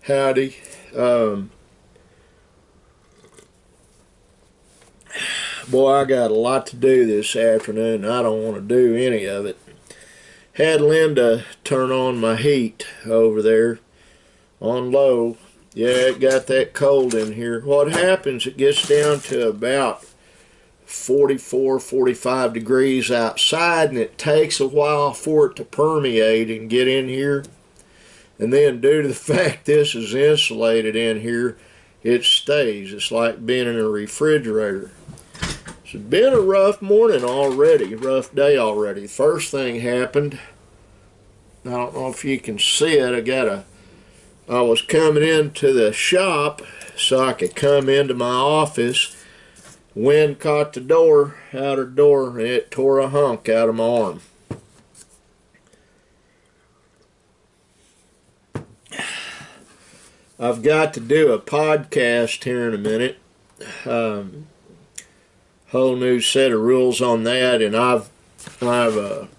Howdy. Boy, I got a lot to do this afternoon. I don't want to do any of it. Had Linda turn on my heat over there on low. Yeah, it got that cold in here. What happens, it gets down to about 44, 45 degrees outside, and it takes a while for it to permeate and get in here. And then due to the fact this is insulated in here, it stays. It's like being in a refrigerator. It's been a rough morning already, rough day already. First thing happened, I don't know if you can see it, I was coming into the shop so I could come into my office. Wind caught the door, outer door, and it tore a hunk out of my arm. I've got to do a podcast here in a minute. Whole new set of rules on that, and I've got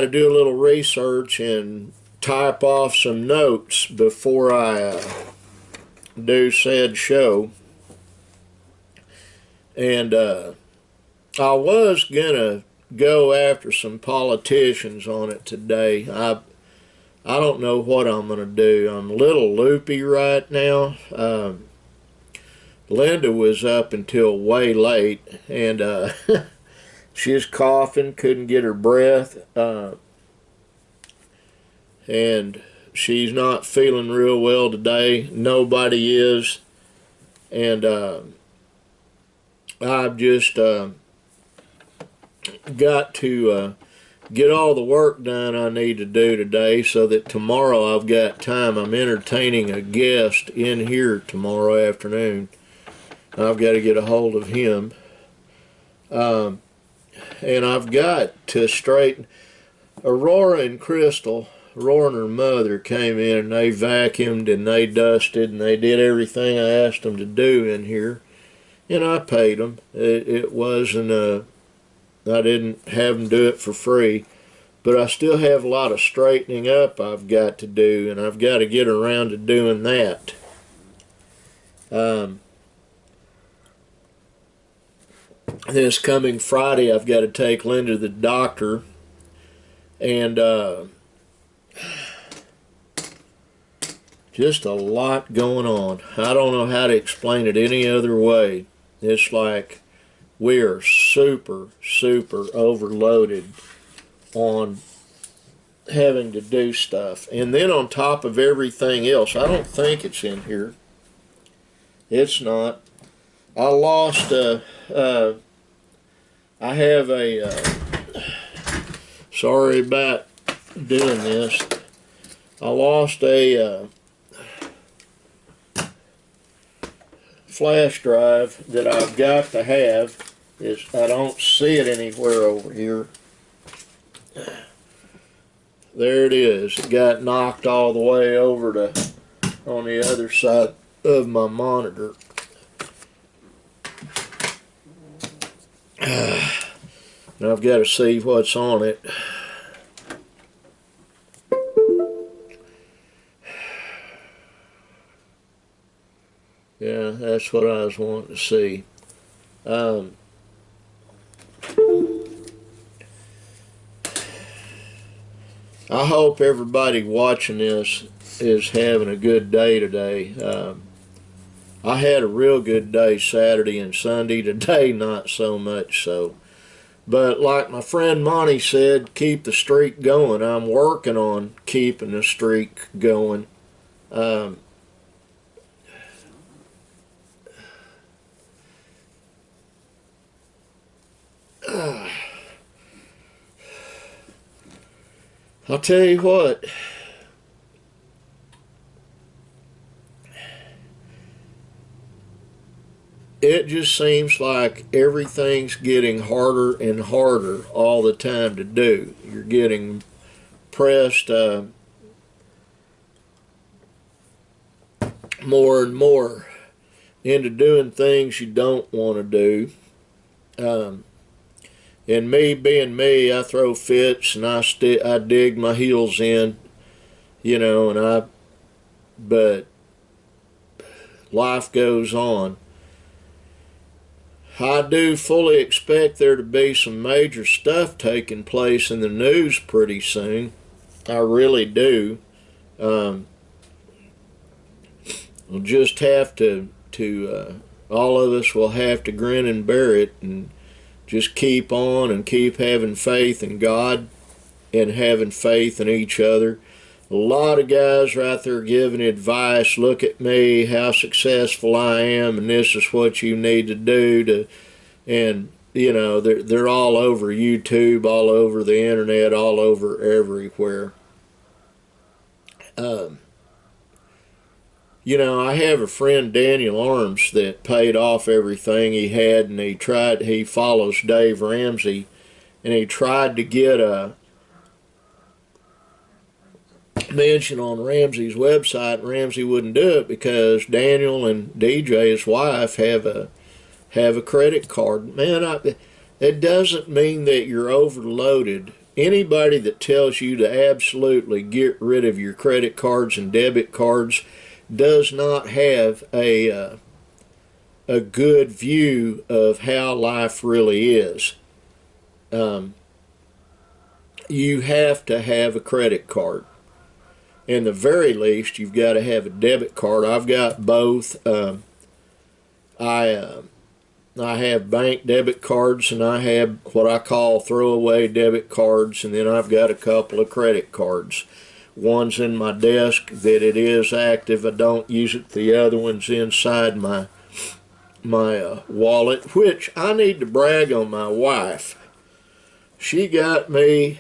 to do a little research and type off some notes before I do said show. And I was gonna go after some politicians on it today. I don't know what I'm gonna do. I'm a little loopy right now. Linda was up until way late, and she was coughing, couldn't get her breath, and she's not feeling real well today. Nobody is, and I've just got to get all the work done I need to do today so that tomorrow I've got time. I'm entertaining a guest in here tomorrow afternoon. I've got to get a hold of him. And I've got to straighten. Aurora and Crystal, Aurora and her mother came in and they vacuumed and they dusted and they did everything I asked them to do in here. And I paid them. It wasn't I didn't have them do it for free. But I still have a lot of straightening up I've got to do, and I've got to get around to doing that. This coming Friday, I've got to take Linda to the doctor, and just a lot going on. I don't know how to explain it any other way. It's like we are super overloaded on having to do stuff. And then on top of everything else, I don't think it's in here. It's not. I lost I have sorry about doing this. I lost a flash drive that I've got to have. I don't see it anywhere over here. There it is. It got knocked all the way over to on the other side of my monitor. And I've got to see what's on it. Yeah, that's what I was wanting to see. I hope everybody watching this is having a good day today. I had a real good day Saturday and Sunday. Today, not so much so. But like my friend Monty said, keep the streak going. I'm working on keeping the streak going. I'll tell you what. It just seems like everything's getting harder and harder all the time to do. You're getting pressed more and more into doing things you don't want to do. And me being me, I throw fits and I dig my heels in you know, but life goes on. I do fully expect there to be some major stuff taking place in the news pretty soon. I really do. Um, we'll just have to all of us will have to grin and bear it and just keep on and keep having faith in God and having faith in each other. A lot of guys are out there giving advice. Look at me, how successful I am, and this is what you need to do to. And you know, they're all over YouTube, all over the internet, all over everywhere. Um, you know, I have a friend, Daniel Arms, that paid off everything he had, and he follows Dave Ramsey, and he tried to get a mention on Ramsey's website, and Ramsey wouldn't do it because Daniel and DJ, his wife, have a credit card. Man, it doesn't mean that you're overloaded. Anybody that tells you to absolutely get rid of your credit cards and debit cards does not have a good view of how life really is. You have to have a credit card. In the very least, you've got to have a debit card. I've got both. I have bank debit cards, and I have what I call throwaway debit cards, and then I've got a couple of credit cards. One's in my desk that it is active. I don't use it. The other one's inside my wallet, which I need to brag on my wife. She got me.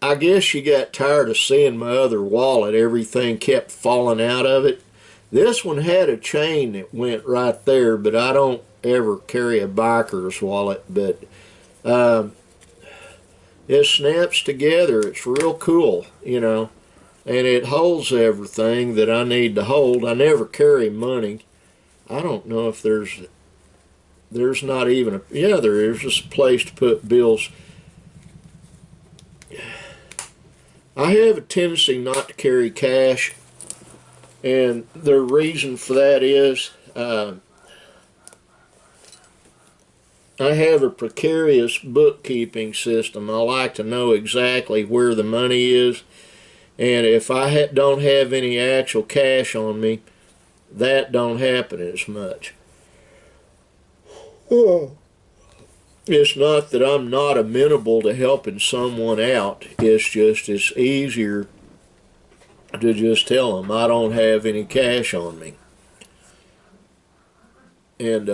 I guess she got tired of seeing my other wallet. Everything kept falling out of it. This one had a chain that went right there, but I don't ever carry a biker's wallet. But it snaps together. It's real cool, you know, and it holds everything that I need to hold. I never carry money. I don't know if there's not even a, yeah, there is just a place to put bills. I have a tendency not to carry cash, and the reason for that is I have a precarious bookkeeping system. I like to know exactly where the money is, and if I don't have any actual cash on me, that don't happen as much. Oh. It's not that I'm not amenable to helping someone out. It's just it's easier to just tell them I don't have any cash on me. And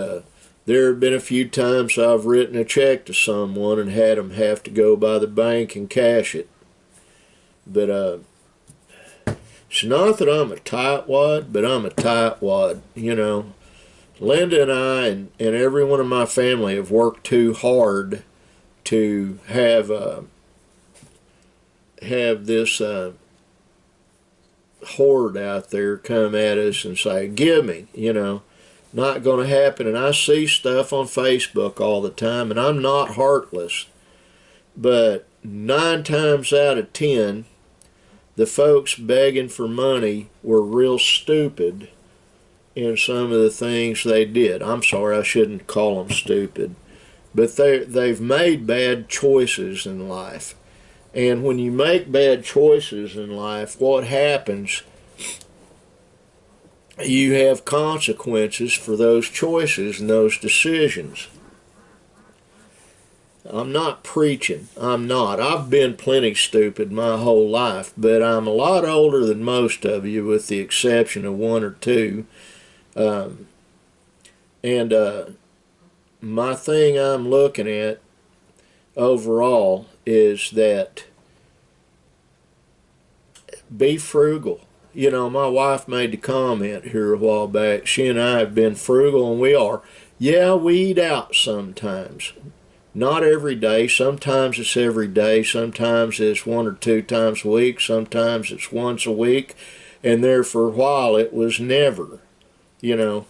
there have been a few times I've written a check to someone and had them have to go by the bank and cash it. But it's not that I'm a tightwad, but I'm a tightwad, you know. Linda and I and every one of my family have worked too hard to have this horde out there come at us and say, give me, you know. Not going to happen. And I see stuff on Facebook all the time, and I'm not heartless. But 9 times out of 10, the folks begging for money were real stupid in some of the things they did. I'm sorry, I shouldn't call them stupid. But they've made bad choices in life. And when you make bad choices in life, what happens, you have consequences for those choices and those decisions. I'm not preaching. I'm not. I've been plenty stupid my whole life, but I'm a lot older than most of you, with the exception of 1 or 2. And my thing I'm looking at overall is that be frugal. You know, my wife made the comment here a while back. She and I have been frugal, and we are. Yeah, we eat out sometimes. Not every day. Sometimes it's every day. Sometimes it's 1 or 2 times a week. Sometimes it's once a week. And there for a while it was never, you know.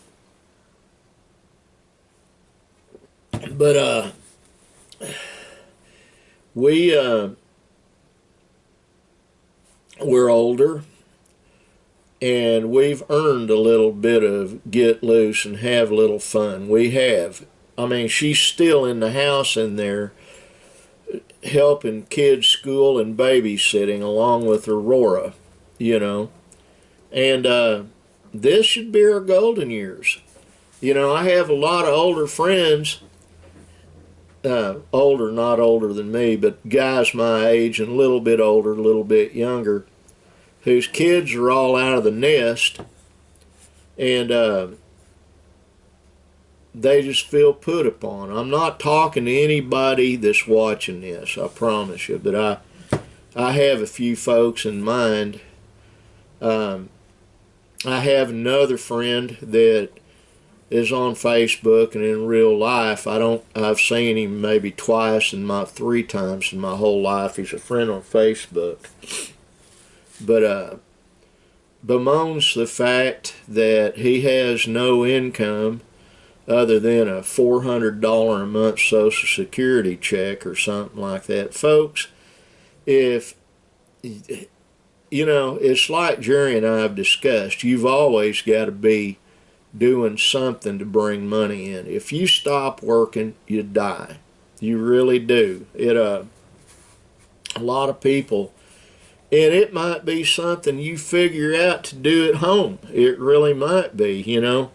But we we're older, and we've earned a little bit of get loose and have a little fun. We have. I mean, she's still in the house in there helping kids school and babysitting along with Aurora, you know. And this should be our golden years. You know, I have a lot of older friends, older, not older than me, but guys my age and a little bit older, a little bit younger, whose kids are all out of the nest, and they just feel put upon. I'm not talking to anybody that's watching this, I promise you, but I have a few folks in mind. I have another friend that is on Facebook and in real life. I've seen him maybe three times in my whole life. He's a friend on Facebook. But bemoans the fact that he has no income other than a $400 a month Social Security check or something like that. Folks, if, you know, it's like Jerry and I have discussed, you've always got to be doing something to bring money in. If you stop working, you die. You really do. A lot of people, and it might be something you figure out to do at home. It really might be, you know.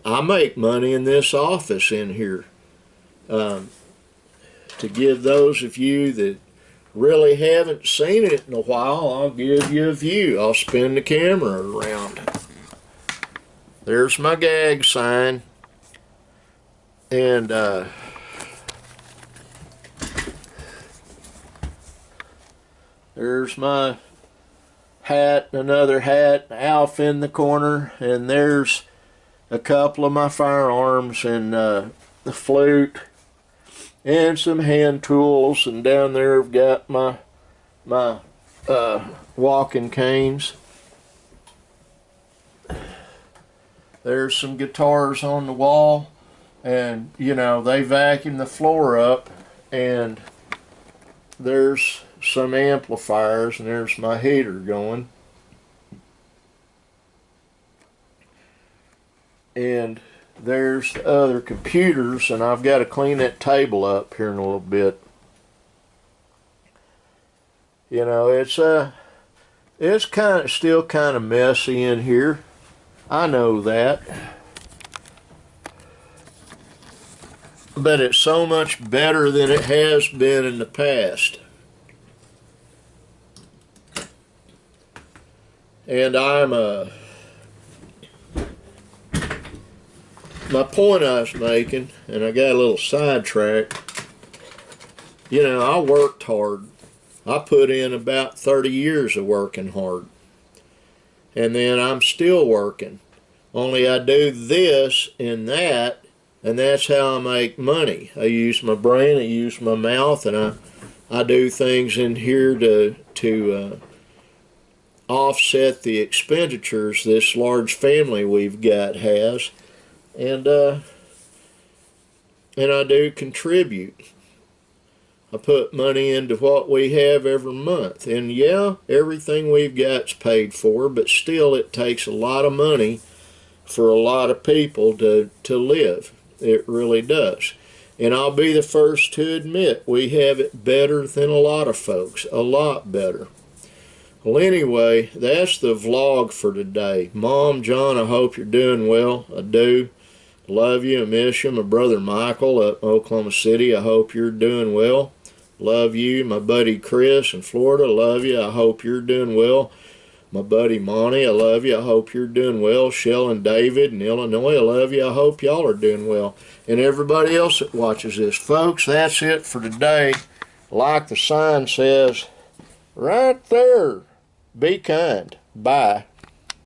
I make money in this office in here. To give those of you that really haven't seen it in a while, I'll give you a view. I'll spin the camera around. There's my gag sign. And there's my hat, another hat, Alf in the corner, and there's a couple of my firearms and the flute and some hand tools, and down there I've got my walking canes. There's some guitars on the wall, and you know, they vacuum the floor up, and there's some amplifiers, and there's my heater going. And there's the other computers, and I've got to clean that table up here in a little bit. You know, it's still kind of messy in here. I know that. But it's so much better than it has been in the past. And my point I was making, and I got a little sidetracked, you know, I worked hard. I put in about 30 years of working hard. And then I'm still working. Only I do this and that, and that's how I make money. I use my brain, I use my mouth, and I do things in here to offset the expenditures this large family we've got has. And I do contribute. I put money into what we have every month. And yeah, everything we've got's paid for, but still it takes a lot of money for a lot of people to live. It really does. And I'll be the first to admit we have it better than a lot of folks. A lot better. Well, anyway, that's the vlog for today. Mom, John, I hope you're doing well. I do. Love you. I miss you. My brother Michael up in Oklahoma City, I hope you're doing well. Love you. My buddy Chris in Florida, love you. I hope you're doing well. My buddy Monty, I love you. I hope you're doing well. Shell and David in Illinois, I love you. I hope y'all are doing well. And everybody else that watches this. Folks, that's it for today. Like the sign says right there, be kind. Bye.